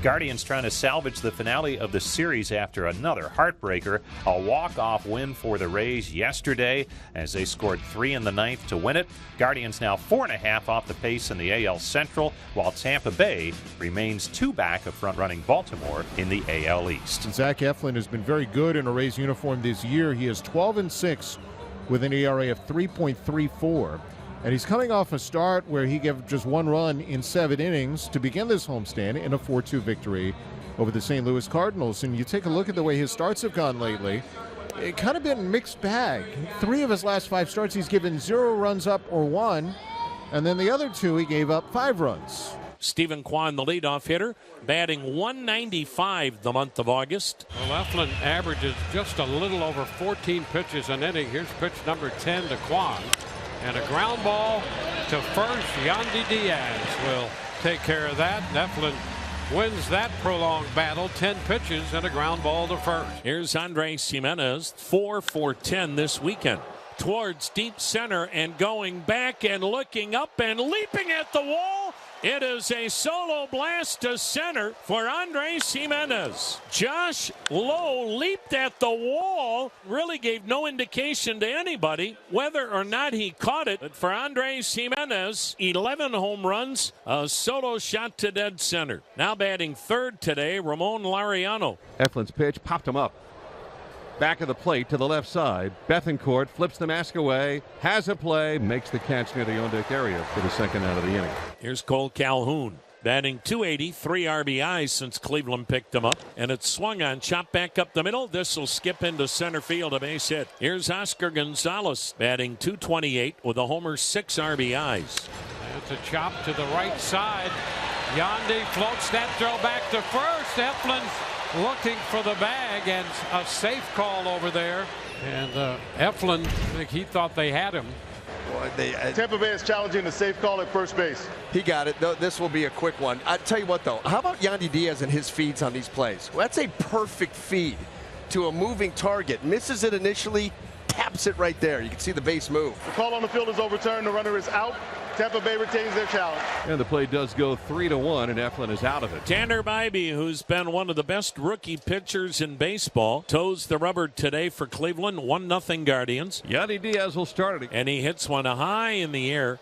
Guardians trying to salvage the finale of the series after another heartbreaker. A walk-off win for the Rays yesterday as they scored 3 in the ninth to win it. Guardians now 4.5 off the pace in the AL Central, while Tampa Bay remains 2 back of front-running Baltimore in the AL East. Zach Eflin has been very good in a Rays uniform this year. He is 12-6 with an ERA of 3.34. And he's coming off a start where he gave just 1 run in 7 innings to begin this homestand in a 4-2 victory over the St. Louis Cardinals. And you take a look at the way his starts have gone lately, it kind of been a mixed bag. 3 of his last 5 starts, he's given 0 runs up or 1. And then the other 2, he gave up 5 runs. Stephen Kwan, the leadoff hitter, batting 195 the month of August. Well, Eflin averages just a little over 14 pitches an inning. Here's pitch number 10 to Kwan. And a ground ball to first. Yandy Diaz will take care of that. Eflin wins that prolonged battle. 10 pitches and a ground ball to first. Here's Andres Jimenez, 4 for 10 this weekend. Towards deep center and going back and looking up and leaping at the wall. It is a solo blast to center for Andres Jimenez. Josh Lowe leaped at the wall, really gave no indication to anybody whether or not he caught it. But for Andres Jimenez, 11 home runs, a solo shot to dead center. Now batting third today, Ramon Laureano. Eflin's pitch popped him up. Back of the plate to the left side. Bethancourt flips the mask away, has a play, makes the catch near the on-deck area for the second out of the inning. Here's Cole Calhoun, batting .280, 3 RBIs since Cleveland picked him up. And it's swung on, chopped back up the middle. This will skip into center field, a base hit. Here's Oscar Gonzalez, batting .228 with a homer, 6 RBIs. It's a chop to the right side. Yandy floats that throw back to first. Eflin looking for the bag, and a safe call over there. And Eflin, I think he thought they had him. Tampa Bay is challenging the safe call at first base. He got it. This will be a quick one. I tell you what, though, how about Yandy Diaz and his feeds on these plays? Well, that's a perfect feed to a moving target. Misses it initially, taps it right there. You can see the base move. The call on the field is overturned. The runner is out. Tampa Bay retains their challenge. And the play does go 3-1, and Eflin is out of it. Tanner Bybee, who's been one of the best rookie pitchers in baseball, toes the rubber today for Cleveland. 1-0 Guardians. Yandy Diaz will start it. And he hits one high in the air,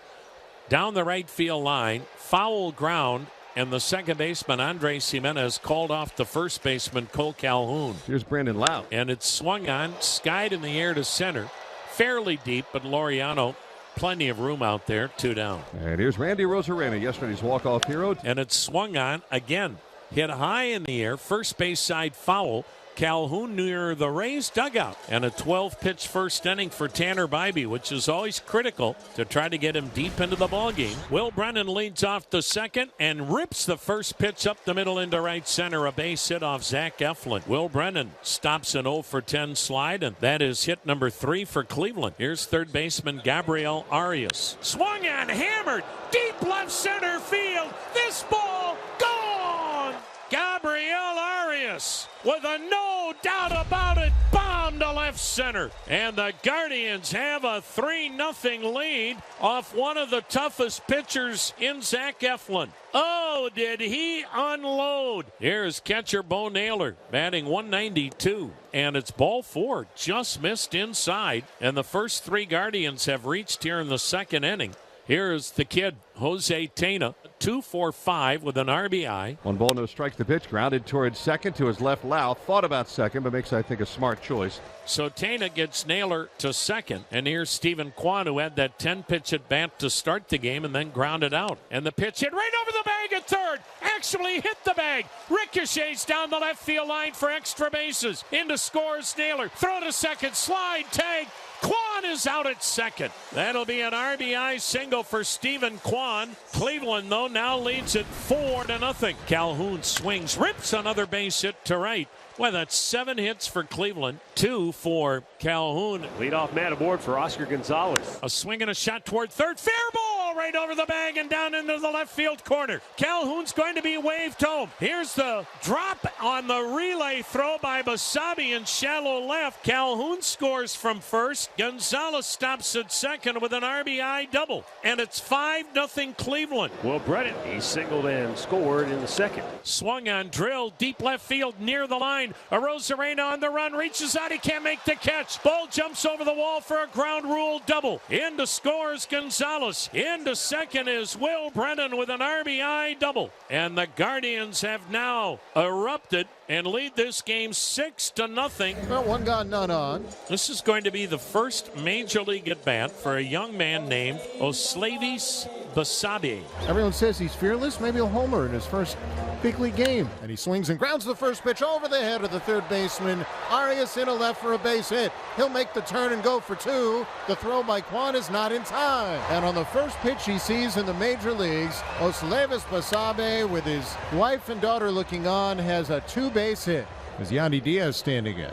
down the right field line, foul ground, and the second baseman, Andres Jimenez, called off the first baseman, Cole Calhoun. Here's Brandon Lau. And it's swung on, skied in the air to center. Fairly deep, but Laureano, plenty of room out there, 2 down. And here's Randy Rosarena, yesterday's walk-off hero. And it's swung on, again, hit high in the air, first base side foul. Calhoun near the Rays dugout. And a 12-pitch first inning for Tanner Bybee, which is always critical to try to get him deep into the ballgame. Will Brennan leads off the second and rips the first pitch up the middle into right center. A base hit off Zach Eflin. Will Brennan stops an 0 for 10 slide, and that is hit number 3 for Cleveland. Here's third baseman Gabriel Arias. Swung on, hammered, deep left center field. This ball gone! Gabriel Arias with a no doubt about it bomb to left center. And the Guardians have a 3-0 lead off one of the toughest pitchers in Zach Eflin. Oh, did he unload? Here's catcher Bo Naylor batting 192. And it's ball 4, just missed inside. And the first 3 Guardians have reached here in the second inning. Here's the kid, Jose Tena, 2 for 5 with an RBI. 1 ball, no strikes. The pitch grounded towards second to his left. Lau thought about second, but makes, I think, a smart choice. So Tena gets Naylor to second. And here's Stephen Kwan, who had that 10-pitch at bat to start the game and then grounded out. And the pitch hit right over the bag at third. Actually hit the bag. Ricochets down the left field line for extra bases. Into scores Naylor. Throw to second. Slide. Tag. Kwan is out at second. That'll be an RBI single for Stephen Kwan. Cleveland, though, now leads it 4-0. Calhoun swings, rips another base hit to right. Well, that's 7 hits for Cleveland, 2 for Calhoun. Leadoff man aboard for Oscar Gonzalez. A swing and a shot toward third. Fair ball! ball right over the bag and down into the left field corner. Calhoun's going to be waved home. Here's the drop on the relay throw by Basabe in shallow left. Calhoun scores from first. Gonzalez stops at second with an RBI double. And it's 5-0 Cleveland. Will Brennan, he singled and scored in the second. Swung on, drill, deep left field near the line. Arozarena on the run, reaches out, he can't make the catch. Ball jumps over the wall for a ground rule double. Into scores Gonzalez. Into second is Will Brennan with an RBI double. And the Guardians have now erupted and lead this game 6-0. Well, one gone, none on. This is going to be the first major league at bat for a young man named Oslavis Basabe. Everyone says he's fearless. Maybe he'll homer in his first big league game. And he swings and grounds the first pitch over the head of the third baseman. Arias in a left for a base hit. He'll make the turn and go for two. The throw by Kwan is not in time. And on the first pitch he sees in the major leagues, Oslavis Basabe, with his wife and daughter looking on, has a two-base hit. Is Yandy Diaz standing in?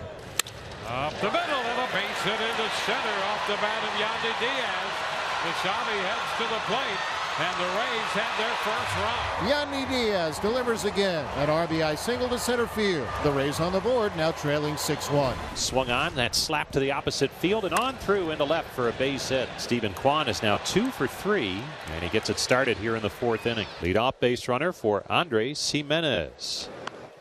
Up the middle and a base hit into center off the bat of Yandy Diaz. Basabe heads to the plate, and the Rays have their first run. Yandy Diaz delivers again. An RBI single to center field. The Rays on the board, now trailing 6-1. Swung on, that slap to the opposite field and on through into left for a base hit. Stephen Kwan is now 2 for 3, and he gets it started here in the fourth inning. Leadoff base runner for Andres Jimenez.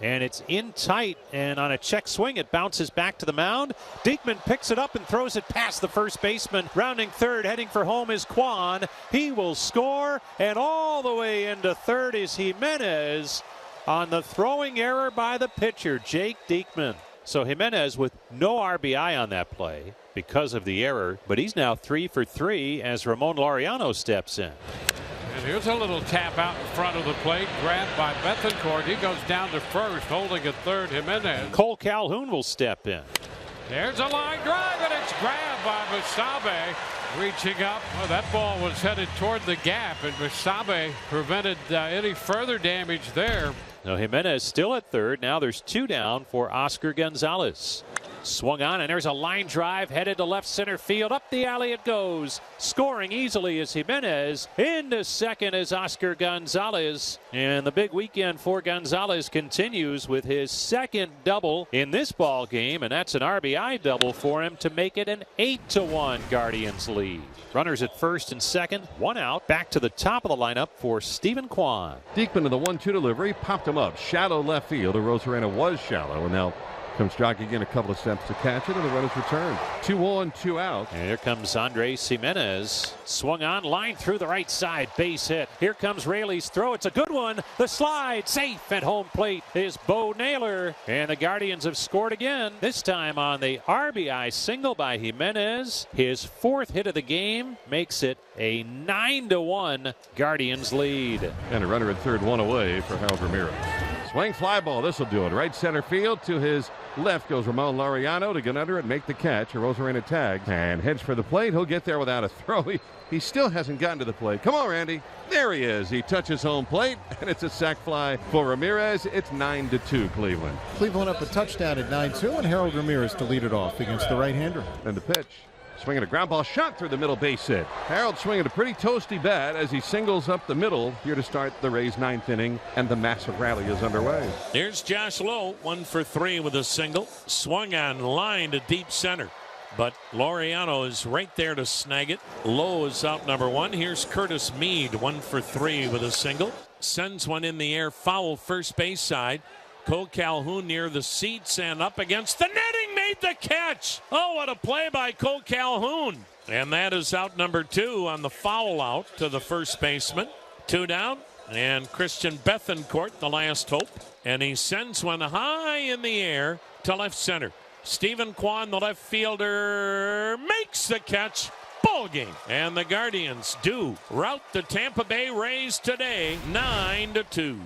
And it's in tight, and on a check swing, it bounces back to the mound. Diekman picks it up and throws it past the first baseman. Rounding third, heading for home is Kwan. He will score, and all the way into third is Jimenez on the throwing error by the pitcher, Jake Diekman. So Jimenez with no RBI on that play because of the error, but he's now 3 for 3 as Ramon Laureano steps in. And here's a little tap out in front of the plate, grabbed by Bethancourt. He goes down to first, holding at third, Jimenez. Cole Calhoun will step in. There's a line drive, and it's grabbed by Basabe. Reaching up, well, that ball was headed toward the gap, and Basabe prevented any further damage there. Now Jimenez still at third. Now there's 2 down for Oscar Gonzalez. Swung on, and there's a line drive headed to left center field. Up the alley it goes. Scoring easily is Jimenez. Into second is Oscar Gonzalez. And the big weekend for Gonzalez continues with his second double in this ball game, and that's an RBI double for him to make it an 8-1 Guardians lead. Runners at first and second, 1 out. Back to the top of the lineup for Stephen Kwan. Diekman to the 1-2 delivery, popped him up. Shallow left field. Arozarena was shallow, and now comes jogging in a couple of steps to catch it, and the run is returned. 2 on, 2 out. And here comes Andres Jimenez. Swung on, line through the right side, base hit. Here comes Raley's throw. It's a good one. The slide, safe at home plate is Bo Naylor. And the Guardians have scored again, this time on the RBI single by Jimenez. His 4th hit of the game makes it a 9-1 Guardians lead. And a runner at third, 1 away for Harold Ramirez. Swing fly ball, this will do it. Right center field to his left goes Ramon Laureano to get under it, make the catch. Arozarena tagged and heads for the plate. He'll get there without a throw. He still hasn't gotten to the plate. Come on, Randy. There he is. He touches home plate, and it's a sac fly for Ramirez. It's 9-2 Cleveland. Cleveland up a touchdown at 9-2, and Harold Ramirez to lead it off against the right-hander. And the pitch. Swinging a ground ball shot through the middle base hit. Harold swinging a pretty toasty bat as he singles up the middle here to start the Rays' 9th inning, and the massive rally is underway. Here's Josh Lowe, 1 for 3 with a single. Swung on, line to deep center, but Laureano is right there to snag it. Lowe is out number 1. Here's Curtis Mead, 1 for 3 with a single. Sends one in the air, foul first base side. Cole Calhoun near the seats and up against the netting, made the catch. Oh, what a play by Cole Calhoun. And that is out number 2 on the foul out to the first baseman. 2 down, and Christian Bethancourt, the last hope. And he sends one high in the air to left center. Stephen Kwan, the left fielder, makes the catch. Ball game. And the Guardians do rout the Tampa Bay Rays today, 9-2.